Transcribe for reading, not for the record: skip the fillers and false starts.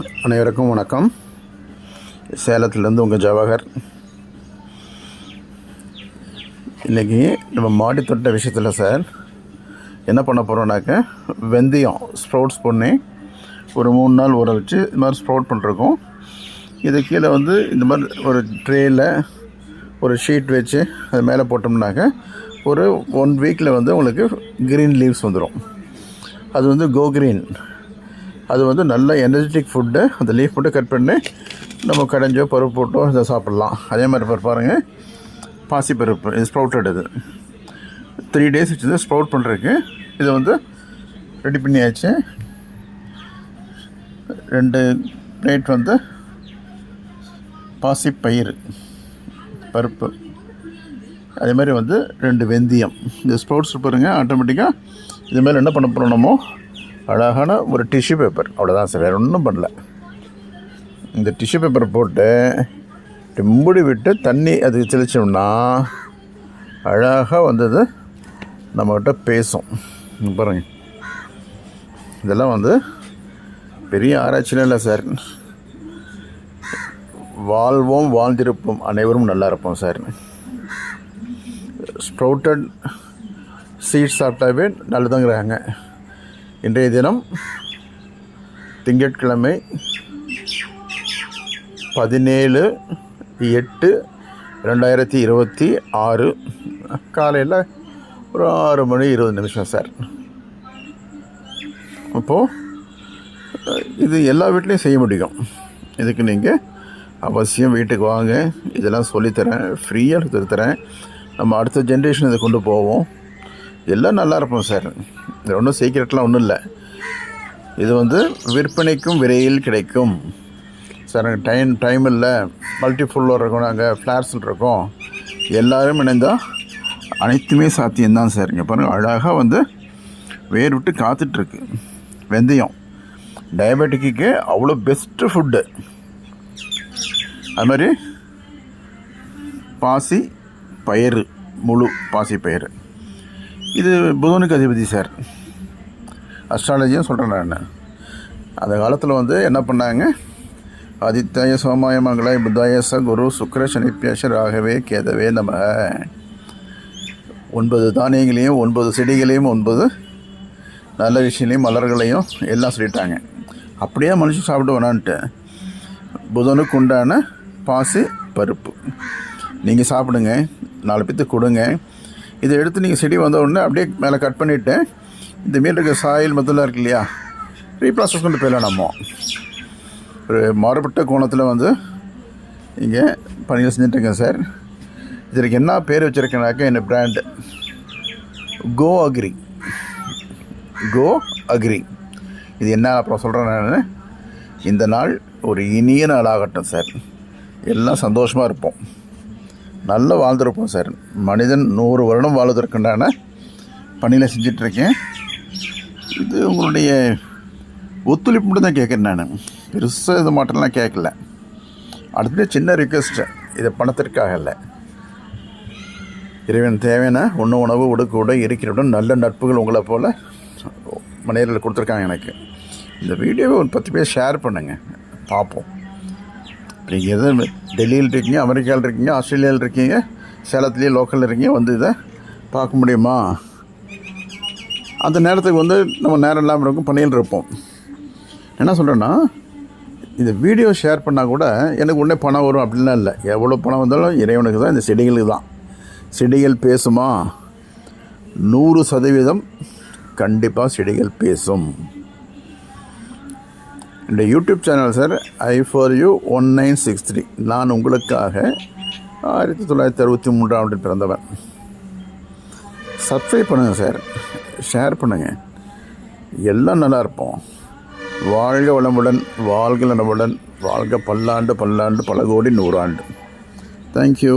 அனைவருக்கும் வணக்கம். சேலத்துலேருந்து உங்கள் ஜவஹர். இன்றைக்கி நம்ம மாடி தொட்ட விஷயத்தில் சார் என்ன பண்ண போகிறோம்னாக்க, வெந்தயம் ஸ்ப்ரவுட்ஸ் பண்ணி ஒரு 3 நாள் ஊற வச்சு இது மாதிரி ஸ்ப்ரவுட் பண்ணிருக்கோம். இது கீழே இந்த மாதிரி ஒரு ட்ரேயில் ஒரு ஷீட் வச்சு அது மேலே போட்டோம்னாக்க ஒரு 1 வீக்கில் உங்களுக்கு க்ரீன் லீவ்ஸ் வந்துடும். அது கோ க்ரீன். அது நல்ல எனர்ஜெட்டிக் ஃபுட்டு. அந்த லீஃப் போட்டு கட் பண்ணி நம்ம கடைஞ்சோ பருப்பு போட்டோ இதை சாப்பிட்லாம். அதே மாதிரி பாருங்கள், பாசி பருப்பு இது ஸ்ப்ரவுட்டட். இது 3 days வச்சு ஸ்ப்ரவுட் பண்ணுறதுக்கு இது ரெடி பண்ணியாச்சு. 2 பிளேட் பாசி பயிறு பருப்பு, அதே மாதிரி 2 வெந்தயம். இந்த ஸ்ப்ரவுட்ஸ் பாருங்கள், ஆட்டோமேட்டிக்காக இது மேலே என்ன பண்ண போகிறோம், நம்ம அழகான ஒரு டிஷ்யூ பேப்பர், அவ்வளோதான் சார், வேறு ஒன்றும் பண்ணல. இந்த டிஷ்யூ பேப்பரை போட்டு மூடி விட்டு தண்ணி அது தெளிச்சோம்னா அழகாக நம்மக்கிட்ட பேசும். பாருங்கள், இதெல்லாம் பெரிய ஆராய்ச்சியில் இல்லை சார். வாழ்வோம் வாழ்ந்திருப்போம், அனைவரும் நல்லா இருப்போம் சார். ஸ்ப்ரவுட்டட் சீட்ஸ் சாப்பிட்டாவே நல்லதுங்கிறாங்க. இன்றைய தினம் திங்கட்கிழமை 17/8/2026 காலையில் ஒரு 6 மணி 20 நிமிஷம் சார். அப்போது இது எல்லா வீட்லேயும் செய்ய முடியும். இதுக்கு நீங்கள் அவசியம் வீட்டுக்கு வாங்க, இதெல்லாம் சொல்லித்தரேன், ஃப்ரீயாக சொல்லித்தரேன். நம்ம அடுத்த ஜென்ரேஷன் இதை கொண்டு போவோம். எல்லாம் நல்லா இருப்போம் சார். இது ஒன்றும் சீக்கிரட்லாம் ஒன்றும் இல்லை. இது விற்பனைக்கும் விரைவில் கிடைக்கும் சார். எனக்கு டைம் இல்லை, மல்டி ஃபுல்லில் இருக்கோம், நாங்கள் ஃப்ளார்ஸில் இருக்கோம். எல்லோரும் இணைந்தால் அனைத்துமே சாத்தியம்தான் சார். இங்கே பாருங்கள், அழகாக வேர் விட்டு காத்துட்ருக்கு. வெந்தயம் டயபெட்டிக்கு அவ்வளோ பெஸ்ட்டு ஃபுட்டு. அது மாதிரி பாசி பயிறு, முழு பாசி பயிறு, இது புதனுக்கு அதிபதி சார். அஸ்ட்ராலஜியும் சொல்கிறேன் நான். அந்த காலத்தில் என்ன பண்ணாங்க, ஆதித்யாய சோமாய மங்களாய புத்தாயச குரு சுக்கிர சனிப்பியாச ராகவே கேதவே நம. 9 தானியங்களையும் 9 செடிகளையும் 9 நல்ல விஷயங்களையும் மலர்களையும் எல்லாம் சொல்லிட்டாங்க. அப்படியே மனுஷன் சாப்பிட்டு வேணான்ட்டு புதனுக்கு உண்டான பாசி பருப்பு நீங்கள் சாப்பிடுங்க, 4 பேத்துக்கு கொடுங்க. இதை எடுத்து நீங்கள் செடி வந்த உடனே அப்படியே மேலே கட் பண்ணிவிட்டு இந்த மீன் இருக்க சாயில் மொத்தம் இருக்கு இல்லையா, ரீப்ராசஸ் கொண்டு போயிடலாம். நம்ம ஒரு மாறுபட்ட கோணத்தில் இங்கே பணிகள் செஞ்சுட்டுருக்கேன் சார். இதற்கு என்ன பேர் வச்சுருக்கேனாக்கா, என்ன பிராண்டு கோ அக்ரி. கோ அக்ரி. இது என்ன அப்புறம் சொல்கிறேன் நான். இந்த நாள் ஒரு இனிய நாள் ஆகட்டும் சார். எல்லாம் சந்தோஷமாக இருப்போம், நல்லா வாழ்ந்துருப்போம் சார். மனிதன் 100 வருடம் வாழ்வதற்குண்டான பணியில் செஞ்சிட்ருக்கேன். இது உங்களுடைய ஒத்துழைப்பு மட்டும் தான் கேட்குறேன் நான். பெருசாக இது மாட்டெல்லாம் கேட்கல. அடுத்தது சின்ன ரிக்வெஸ்ட்டு, இதை பணத்திற்காக இல்லை. இறைவன் தேவையான உணவு உடை இருக்கிறவிடம் நல்ல நட்புகள் உங்களை போல் மனிதர்கள் கொடுத்துருக்காங்க எனக்கு. இந்த வீடியோவை ஒரு 10 பேர் ஷேர் பண்ணுங்கள், பார்ப்போம். நீங்கள் எதுவும் டெல்லியில் இருக்கீங்க, அமெரிக்காவில் இருக்கீங்க, ஆஸ்திரேலியாவில் இருக்கீங்க, சேலத்துலேயே லோக்கலில் இருக்கீங்க, இதை பார்க்க முடியுமா? அந்த நேரத்துக்கு நம்ம நேரம் இல்லாமல் இருக்கும், பணியில் இருப்போம். என்ன சொல்கிறேன்னா, இந்த வீடியோ ஷேர் பண்ணால் கூட எனக்கு உடனே பணம் வரும் அப்படின்லாம் இல்லை. எவ்வளோ பணம் வந்தாலும் இறைவனுக்கு தான், இந்த செடிகளுக்கு தான். செடிகள் பேசுமா? 100% கண்டிப்பாக செடிகள் பேசும். இந்த யூடியூப் சேனல் சார் I4U 1963. நான் உங்களுக்காக 1963 பிறந்தவன். சப்ஸ்கிரைப் பண்ணுங்கள் சார், ஷேர் பண்ணுங்கள், எல்லாம் நல்லா இருப்போம். வாழ்க வளமுடன், வாழ்க நலமுடன், வாழ்க பல்லாண்டு பல்லாண்டு பல கோடி 100 ஆண்டு. தேங்க்யூ.